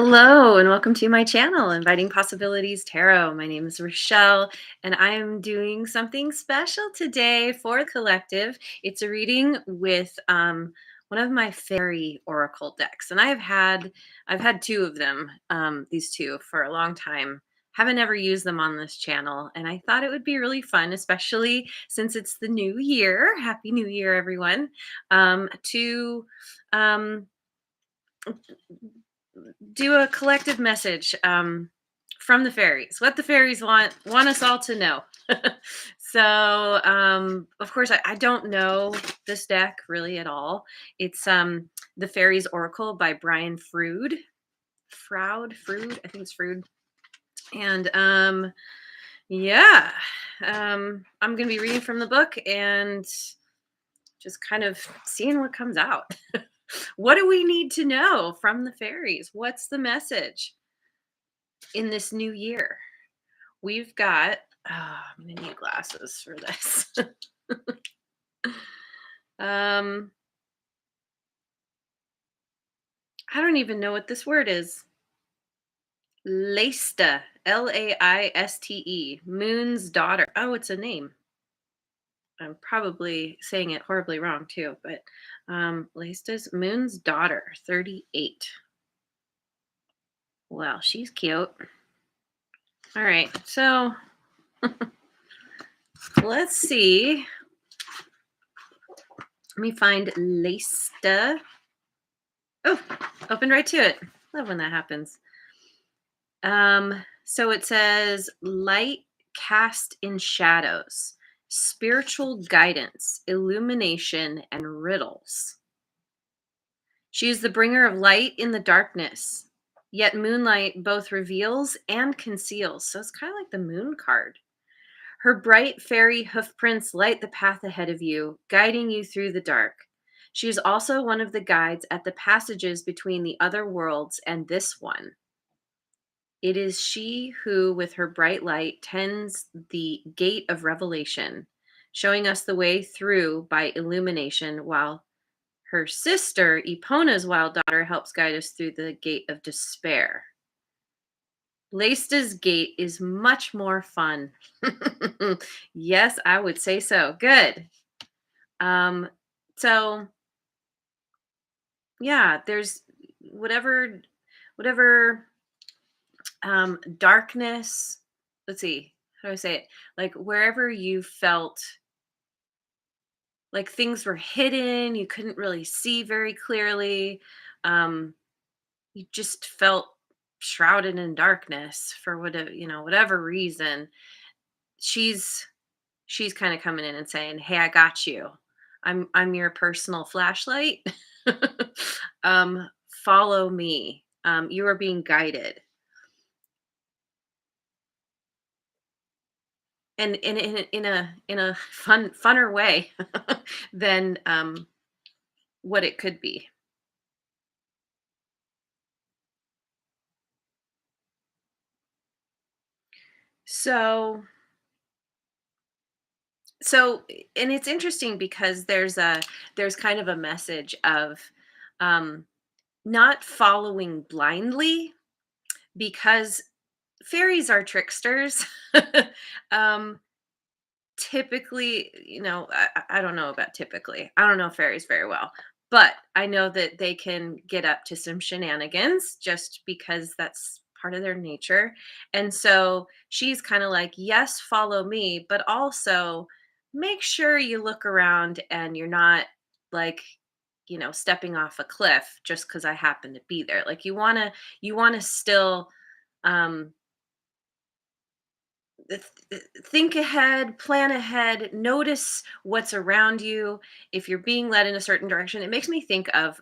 Hello and welcome to my channel, Inviting Possibilities Tarot. My name is Rochelle and I am doing something special today for the collective. It's a reading with one of my fairy oracle decks, and I've had two of them, these two, for a long time. Haven't ever used them on this channel, and I thought it would be really fun, especially since it's the new year. Happy New Year, everyone! To do a collective message from the fairies, what the fairies want us all to know. So of course I don't know this deck really at all. It's the Fairies Oracle by Brian Froud, I think it's Froud. And yeah, I'm gonna be reading from the book and just kind of seeing what comes out. What do we need to know from the fairies? What's the message in this new year? We've got, I'm going to need glasses for this. um, I don't even know what this word is. Laiste, Laiste, Moon's daughter. Oh, it's a name. I'm probably saying it horribly wrong too, but Laiste's Moon's daughter, 38. Well, she's cute. All right, so let's see. Let me find Laiste. Oh, opened right to it. Love when that happens. So it says light cast in shadows, spiritual guidance, illumination, and riddles. She is the bringer of light in the darkness, yet moonlight both reveals and conceals. So it's kind of like the moon card. Her bright fairy hoofprints light the path ahead of you, guiding you through the dark. She is also one of the guides at the passages between the other worlds and this one. It is she who, with her bright light, tends the gate of revelation, showing us the way through by illumination, while her sister, Epona's wild daughter, helps guide us through the gate of despair. Leista's gate is much more fun. Yes, I would say so. Good. So yeah, there's whatever darkness. Let's see, how do I say it? Like wherever you felt like things were hidden, you couldn't really see very clearly. Um, you just felt shrouded in darkness for whatever reason. She's she's kind of coming in and saying, "Hey, I got you. I'm your personal flashlight. um, Follow me. You are being guided." And in a funner way than what it could be. So so and it's interesting because there's kind of a message of um not following blindly, because fairies are tricksters. um Typically, I don't know about typically. I don't know fairies very well, but I know that they can get up to some shenanigans just because that's part of their nature. And so she's kind of like, yes, follow me, but also make sure you look around and you're not like, stepping off a cliff just because I happen to be there. Like you want to still um think ahead, plan ahead, notice what's around you. If you're being led in a certain direction, it makes me think of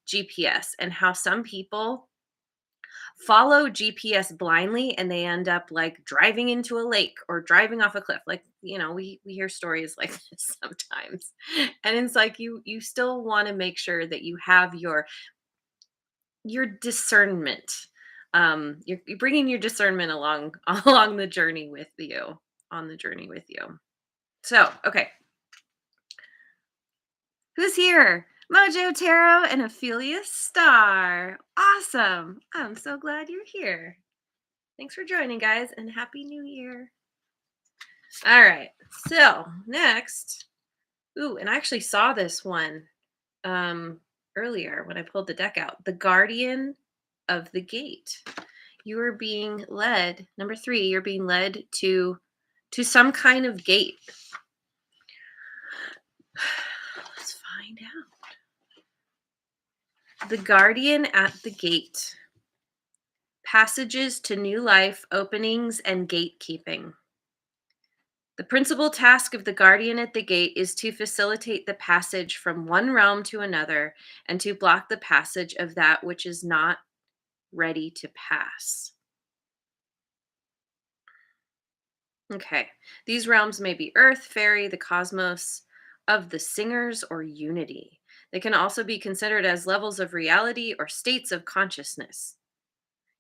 GPS and how some people follow GPS blindly and they end up like driving into a lake or driving off a cliff. Like, we hear stories like this sometimes. And it's like you still want to make sure that you have your discernment. You're bringing your discernment along along the journey with you, on the journey with you. So, okay, who's here? Mojo Tarot and Ophelia Star. Awesome. I'm so glad you're here. Thanks for joining, guys, and Happy New Year. All right. So, next. Ooh, and I actually saw this one earlier when I pulled the deck out. The Guardian of the Gate. You are being led, number 3, you're being led to some kind of gate. Let's find out. The Guardian at the Gate. Passages to new life, openings, and gatekeeping. The principal task of the guardian at the gate is to facilitate the passage from one realm to another and to block the passage of that which is not ready to pass. Okay, these realms may be earth, fairy, the cosmos, of the singers, or unity. They can also be considered as levels of reality or states of consciousness.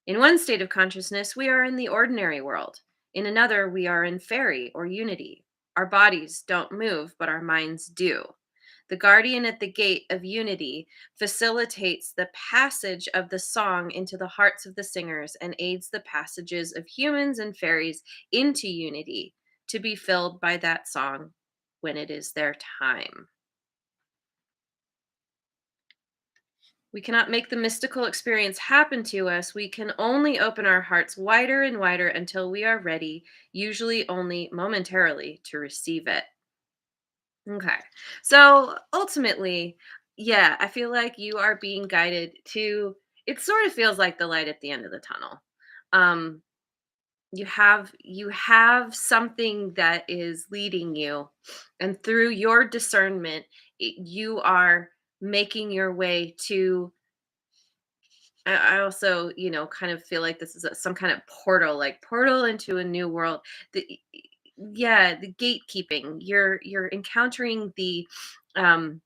In one state of consciousness, we are in the ordinary world. In another, we are in fairy or unity. Our bodies don't move, but our minds do. The guardian at the gate of unity facilitates the passage of the song into the hearts of the singers and aids the passages of humans and fairies into unity to be filled by that song when it is their time. We cannot make the mystical experience happen to us. We can only open our hearts wider and wider until we are ready, usually only momentarily, to receive it. Okay. So ultimately, yeah, I feel like you are being guided to, it sort of feels like the light at the end of the tunnel. Um, you have something that is leading you, and through your discernment, you are making your way to. I also, kind of feel like this is some kind of portal, like portal into a new world. The Yeah, the gatekeeping. You're encountering um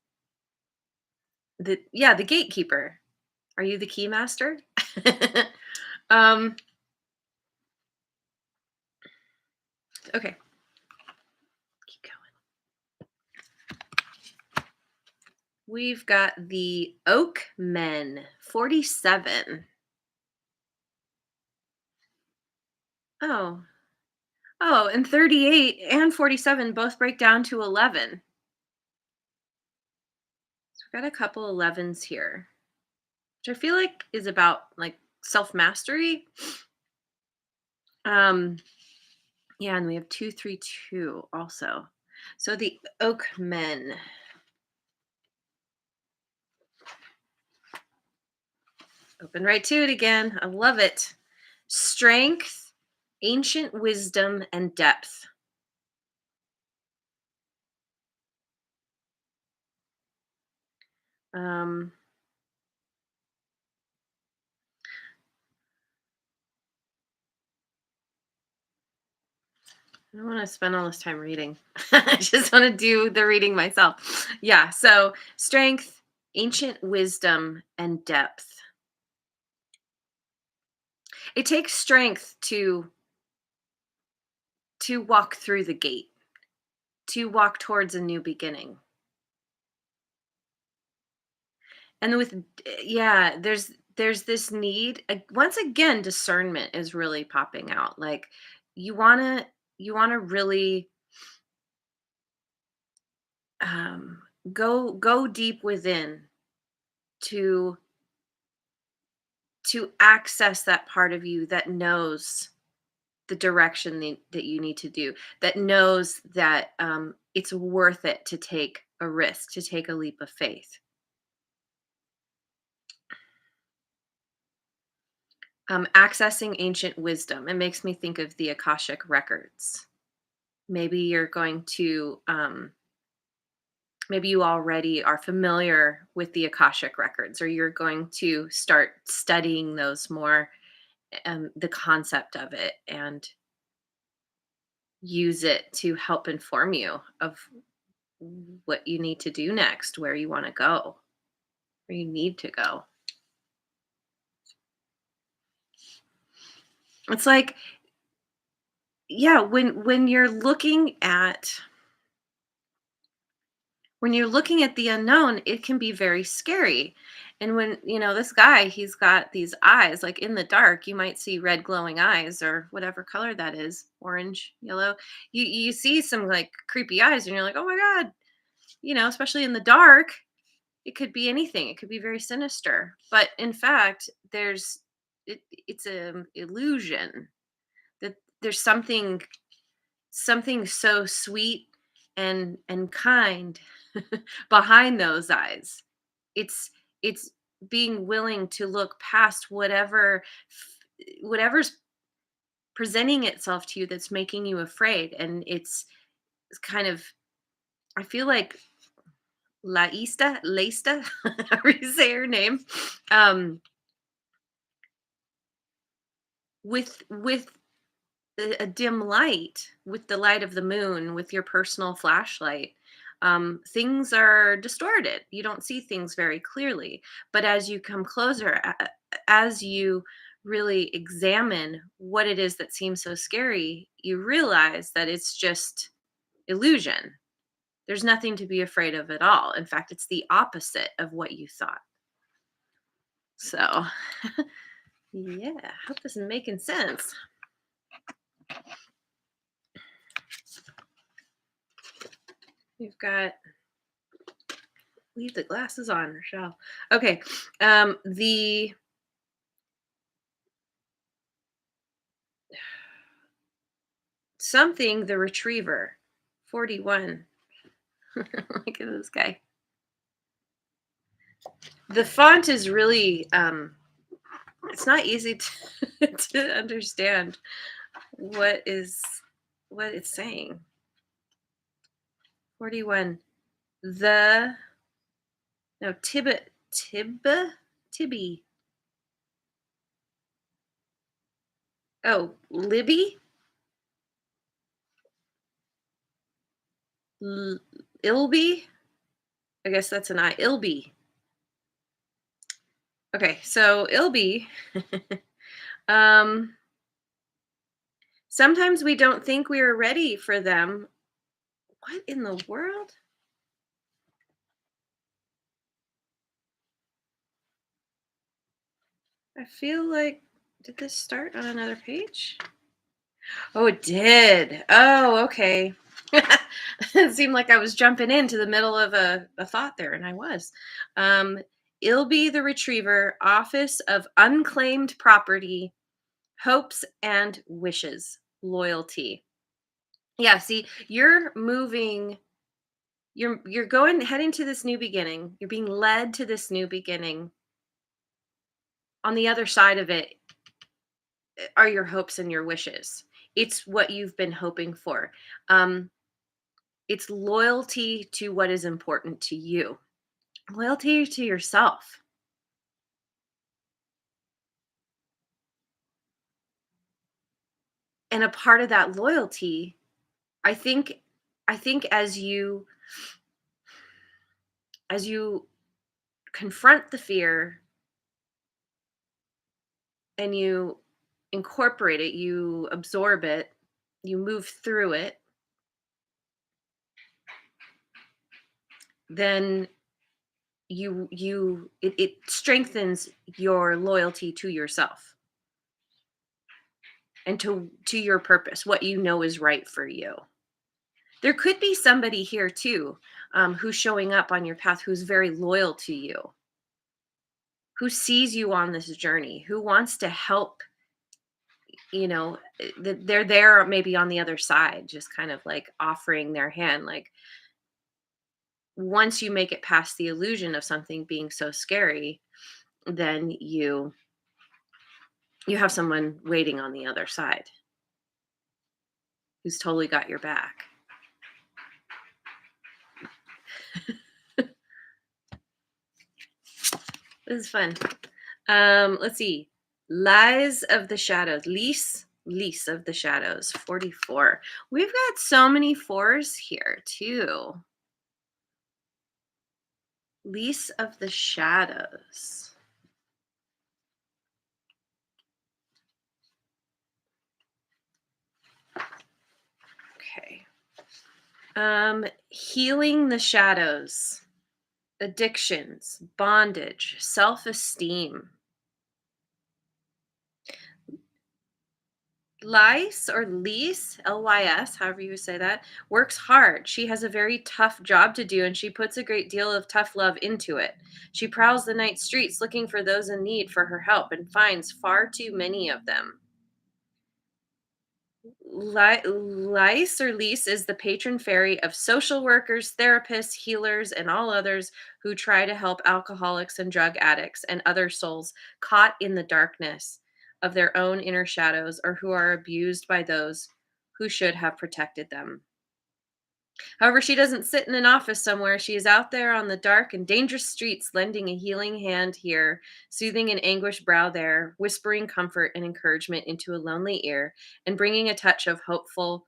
the gatekeeper. Are you the key master? um okay, keep going. We've got the Oak Men 47. Oh. Oh, and 38 and 47 both break down to 11. So we've got a couple 11s here, which I feel like is about like self-mastery. Um yeah, and we have 232 also. So the Oak Men. Open right to it again. I love it. Strength, ancient wisdom, and depth. Um, I don't want to spend all this time reading. I just want to do the reading myself. Yeah, so strength, ancient wisdom, and depth. It takes strength to walk through the gate, to walk towards a new beginning. And with yeah, there's this need, once again, discernment is really popping out. Like you want to really um go deep within to access that part of you that knows the direction that you need to do, that knows that it's worth it to take a risk, to take a leap of faith. Accessing ancient wisdom, it makes me think of the Akashic records. Maybe you're going to maybe you already are familiar with the Akashic records, or you're going to start studying those more, the concept of it, and use it to help inform you of what you need to do next, where you want to go, where you need to go. It's like, yeah, when you're looking at when you're looking at the unknown, it can be very scary. And when, this guy, he's got these eyes, like in the dark, you might see red glowing eyes or whatever color that is, orange, yellow. You see some like creepy eyes and you're like, "Oh my God." Especially in the dark, it could be anything. It could be very sinister. But in fact, it's an illusion that there's something so sweet and kind behind those eyes. It's being willing to look past whatever's presenting itself to you that's making you afraid. And it's kind of, I feel like Laista, however you say her name, um, with a dim light, with the light of the moon, with your personal flashlight, things are distorted. You don't see things very clearly. But as you come closer, as you really examine what it is that seems so scary, you realize that it's just illusion. There's nothing to be afraid of at all. In fact, it's the opposite of what you thought. So, yeah, hope this is making sense. We've got, leave the glasses on, Rochelle. Okay. The something the retriever 41. Look at this guy. The font is really it's not easy to understand what it's saying. 41. The no Tibby. Oh, Libby? Ilby? I guess that's an I. Ilby. Okay, so Ilby. Sometimes we don't think we are ready for them. What in the world? I feel like, did this start on another page? Oh, it did. Oh, okay. It seemed like I was jumping into the middle of a thought there, and I was. Ilby the Retriever, Office of Unclaimed Property, Hopes and Wishes, Loyalty. Yeah, see, you're moving, you're heading to this new beginning. You're being led to this new beginning. On the other side of it are your hopes and your wishes. It's what you've been hoping for. It's loyalty to what is important to you, loyalty to yourself. And a part of that loyalty, I think, as you confront the fear and you incorporate it, you absorb it, you move through it, then it strengthens your loyalty to yourself and to your purpose, what you know is right for you. There could be somebody here too, who's showing up on your path, who's very loyal to you, who sees you on this journey, who wants to help. They're there maybe on the other side, just kind of like offering their hand. Like, once you make it past the illusion of something being so scary, then you have someone waiting on the other side who's totally got your back. This is fun. Let's see. Lies of the Shadows. Lease of the Shadows. 44. We've got so many fours here too. Lease of the Shadows. Okay. Healing the shadows, addictions, bondage, self-esteem. Lys or Lys, Lys, however you say that, works hard. She has a very tough job to do and she puts a great deal of tough love into it. She prowls the night streets looking for those in need for her help and finds far too many of them. Lys or Lys is the patron fairy of social workers, therapists, healers, and all others who try to help alcoholics and drug addicts and other souls caught in the darkness of their own inner shadows or who are abused by those who should have protected them. However, she doesn't sit in an office somewhere. She is out there on the dark and dangerous streets, lending a healing hand here, soothing an anguished brow there, whispering comfort and encouragement into a lonely ear, and bringing a touch of hopeful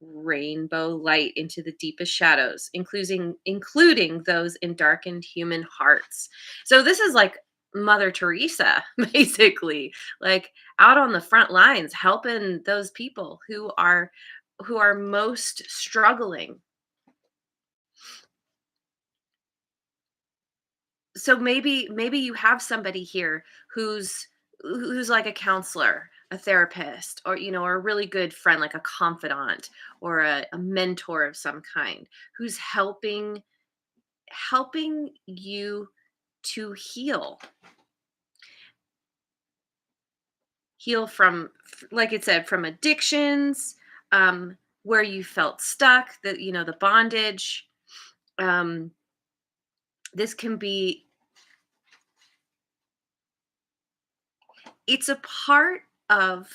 rainbow light into the deepest shadows, including those in darkened human hearts. So this is like Mother Teresa, basically, like out on the front lines, helping those people who are most struggling. So maybe you have somebody here who's like a counselor, a therapist, or or a really good friend, like a confidant or a mentor of some kind, who's helping you to heal from, like it said, from addictions, where you felt stuck, the bondage. um this can be, it's a part of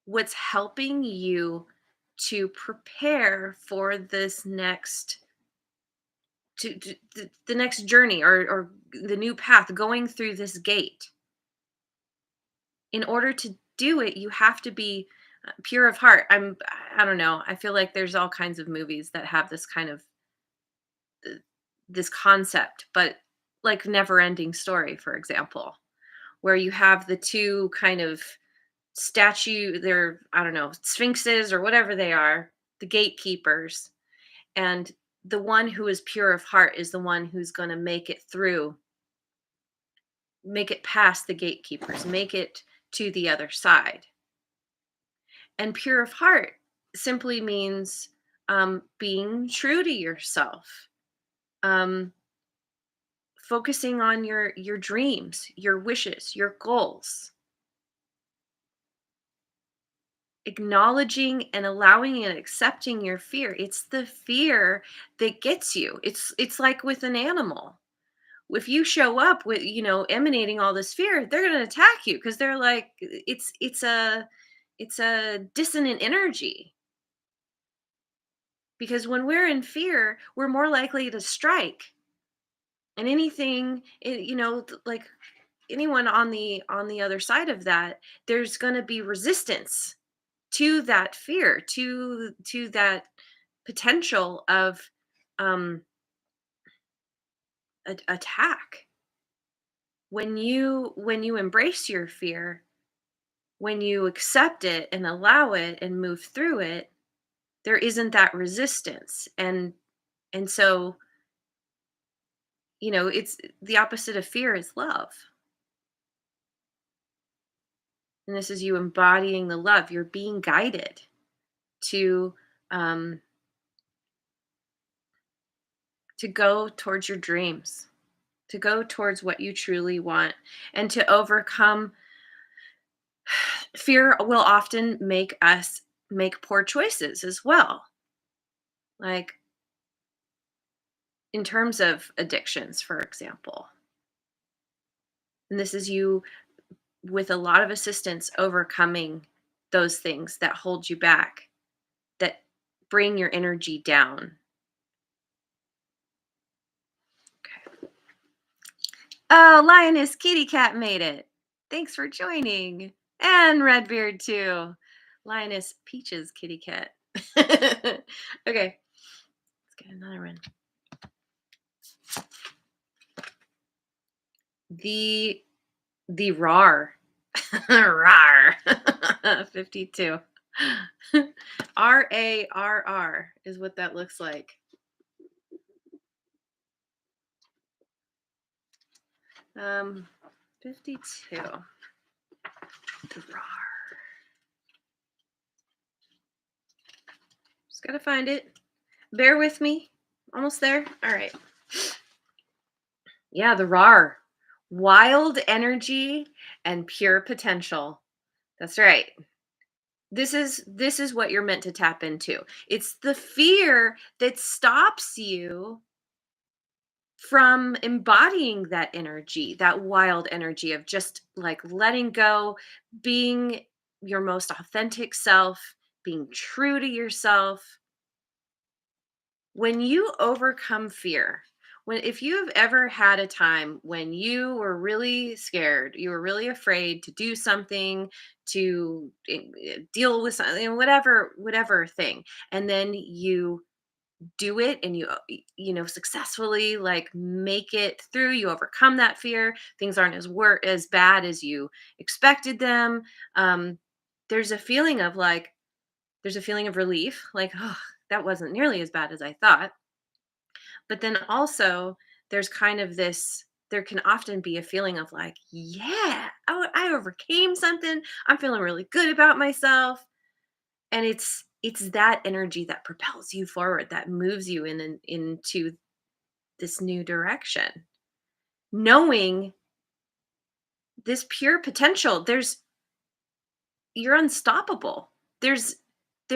what's helping you to prepare for this next, the next journey, or the new path going through this gate. In order to do it, you have to be pure of heart. I don't know, I feel like there's all kinds of movies that have this kind of uh, this concept, but like Never Ending Story, for example, where you have the two kind of they're, I don't know, sphinxes or whatever they are, the gatekeepers, and the one who is pure of heart is the one who's going to make it through, make it past the gatekeepers, make it to the other side. And pure of heart simply means being true to yourself, um, focusing on your dreams, your wishes, your goals, acknowledging and allowing and accepting your fear. It's the fear that gets you. It's like with an animal. If you show up with, emanating all this fear, they're going to attack you because they're like, it's a dissonant energy. Because when we're in fear, we're more likely to strike. And anything, like anyone on the other side of that, there's going to be resistance to that fear, to that potential of um attack. When you embrace your fear, when you accept it and allow it and move through it, there isn't that resistance. And so, it's the opposite of fear is love. And this is you embodying the love. You're being guided to um to go towards your dreams, to go towards what you truly want, and to overcome fear. Will often make us make poor choices as well, like in terms of addictions, for example. And this is you, with a lot of assistance, overcoming those things that hold you back, that bring your energy down. Okay. Oh, Lioness Kitty Cat made it. Thanks for joining. And Redbeard too. Lioness Peaches Kitty Cat. Okay. Let's get another one. The RAR. RAR. 52. RARR is what that looks like. 52. Just gotta find it. Bear with me. Almost there. All right. Yeah, the RAR. Wild energy and pure potential. That's right. This is what you're meant to tap into. It's the fear that stops you from embodying that energy, that wild energy of just like letting go, being your most authentic self, being true to yourself. When you overcome fear, when if you've ever had a time when you were really scared, you were really afraid to do something, to deal with something, whatever thing, and then you do it and successfully like make it through, you overcome that fear, things aren't as bad as you expected them. um there's a feeling of like there's a feeling of relief, like, oh, that wasn't nearly as bad as I thought. But then also there's kind of this, there can often be a feeling of like, yeah, I overcame something, I'm feeling really good about myself. And it's that energy that propels you forward, that moves you into this new direction, knowing this pure potential. You're unstoppable. There's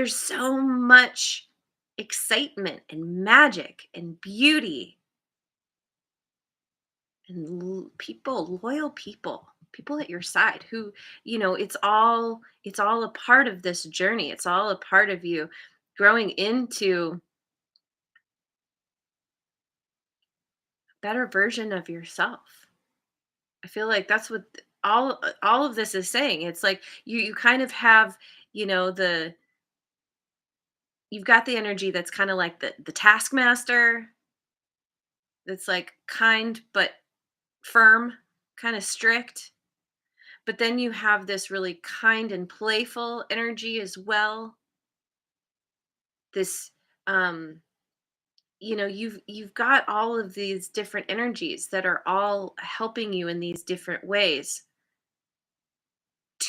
so much excitement and magic and beauty and people, loyal people at your side who, it's all a part of this journey. It's all a part of you growing into a better version of yourself. I feel like that's what all of this is saying. It's like you kind of have, you know, the you've got the energy that's kind of like the taskmaster, that's like kind but firm, kind of strict. But then you have this really kind and playful energy as well. This um you've got all of these different energies that are all helping you in these different ways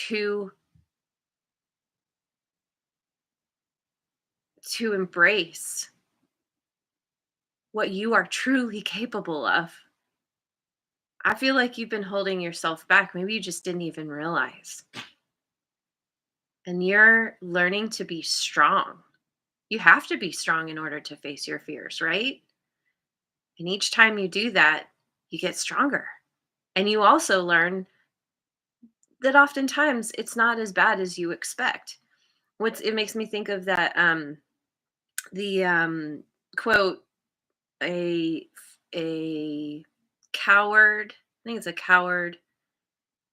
to embrace what you are truly capable of. I feel like you've been holding yourself back. Maybe you just didn't even realize. And you're learning to be strong. You have to be strong in order to face your fears, right? And each time you do that, you get stronger. And you also learn that oftentimes it's not as bad as you expect. It makes me think of that the quote, a a coward, I think it's a coward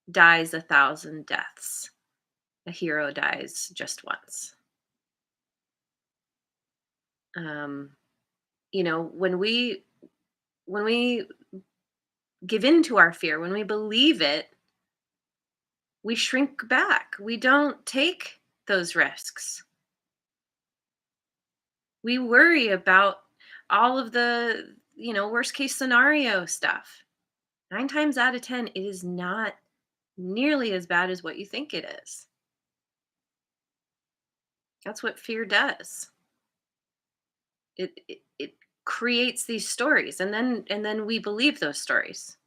dies 1,000 deaths. A hero dies just once. Um, when we give in to our fear, when we believe it, we shrink back. We don't take those risks. We worry about all of the, worst case scenario stuff. 9 times out of 10, it is not nearly as bad as what you think it is. That's what fear does. It creates these stories, and then we believe those stories.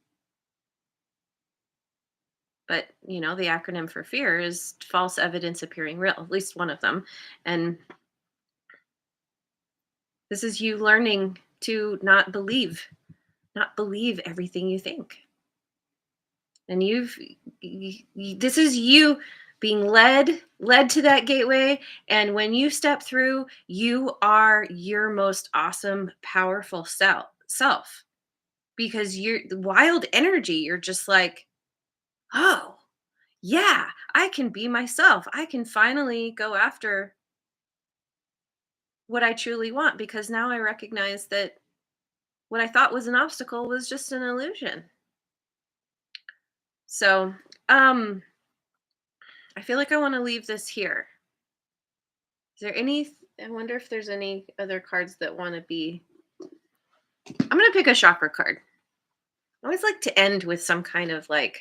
But, the acronym for fear is false evidence appearing real, at least one of them. And this is you learning to not believe everything you think. And this is you being led to that gateway. And when you step through, you are your most awesome, powerful self, because you're the wild energy. You're just like, oh, yeah, I can be myself. I can finally go after what I truly want, because now I recognize that what I thought was an obstacle was just an illusion. So, um, I feel like I want to leave this here. Is there any? I wonder if there's any other cards that want to be. I'm gonna pick a chakra card. I always like to end with some kind of like,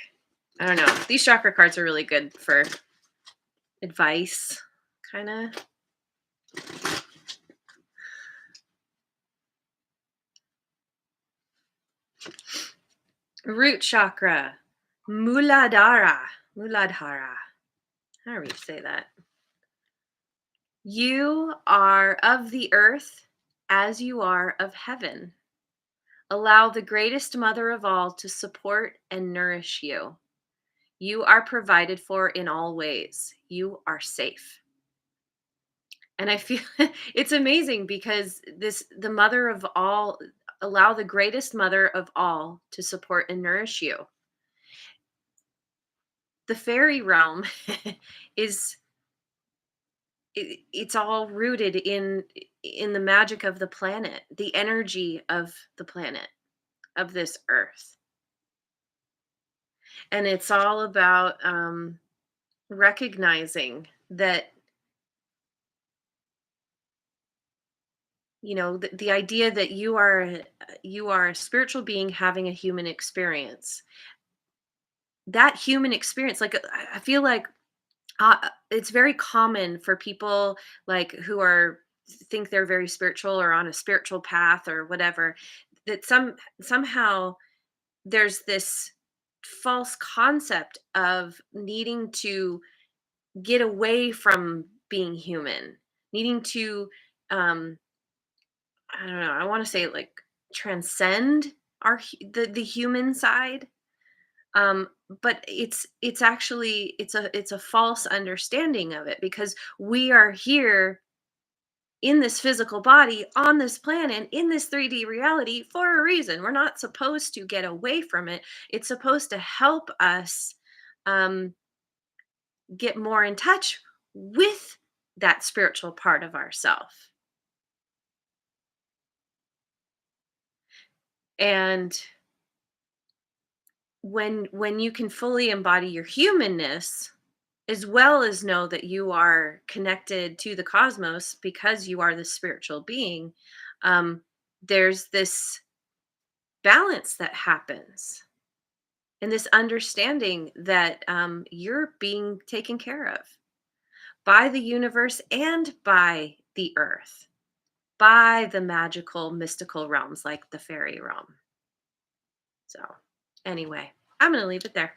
I don't know. These chakra cards are really good for advice, kind of. Root chakra, Muladhara, Muladhara. However you say that. You are of the earth as you are of heaven. Allow the greatest mother of all to support and nourish you. You are provided for in all ways. You are safe. And I feel it's amazing because the mother of all, allow the greatest mother of all to support and nourish you. The fairy realm is it's all rooted in the magic of the planet, the energy of the planet, of this earth. And it's all about recognizing that, the idea that you are a spiritual being having a human experience. That human experience, like, I feel like it's very common for people like who are think they're very spiritual or on a spiritual path or whatever, that somehow there's this false concept of needing to get away from being human, needing to um I don't know, I want to say like transcend the human side. um but it's actually it's a false understanding of it, because we are here in this physical body on this planet in this 3D reality for a reason. We're not supposed to get away from it. It's supposed to help us um get more in touch with that spiritual part of ourself. And when you can fully embody your humanness, as well as know that you are connected to the cosmos because you are the spiritual being, um, there's this balance that happens, and this understanding that you're being taken care of by the universe and by the earth, by the magical mystical realms like the fairy realm. So anyway, I'm going to leave it there.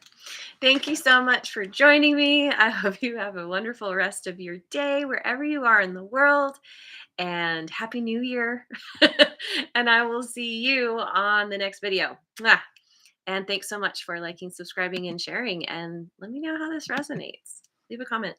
Thank you so much for joining me. I hope you have a wonderful rest of your day wherever you are in the world, and Happy New Year. And I will see you on the next video. Mwah. And thanks so much for liking, subscribing, and sharing. And let me know how this resonates. Leave a comment.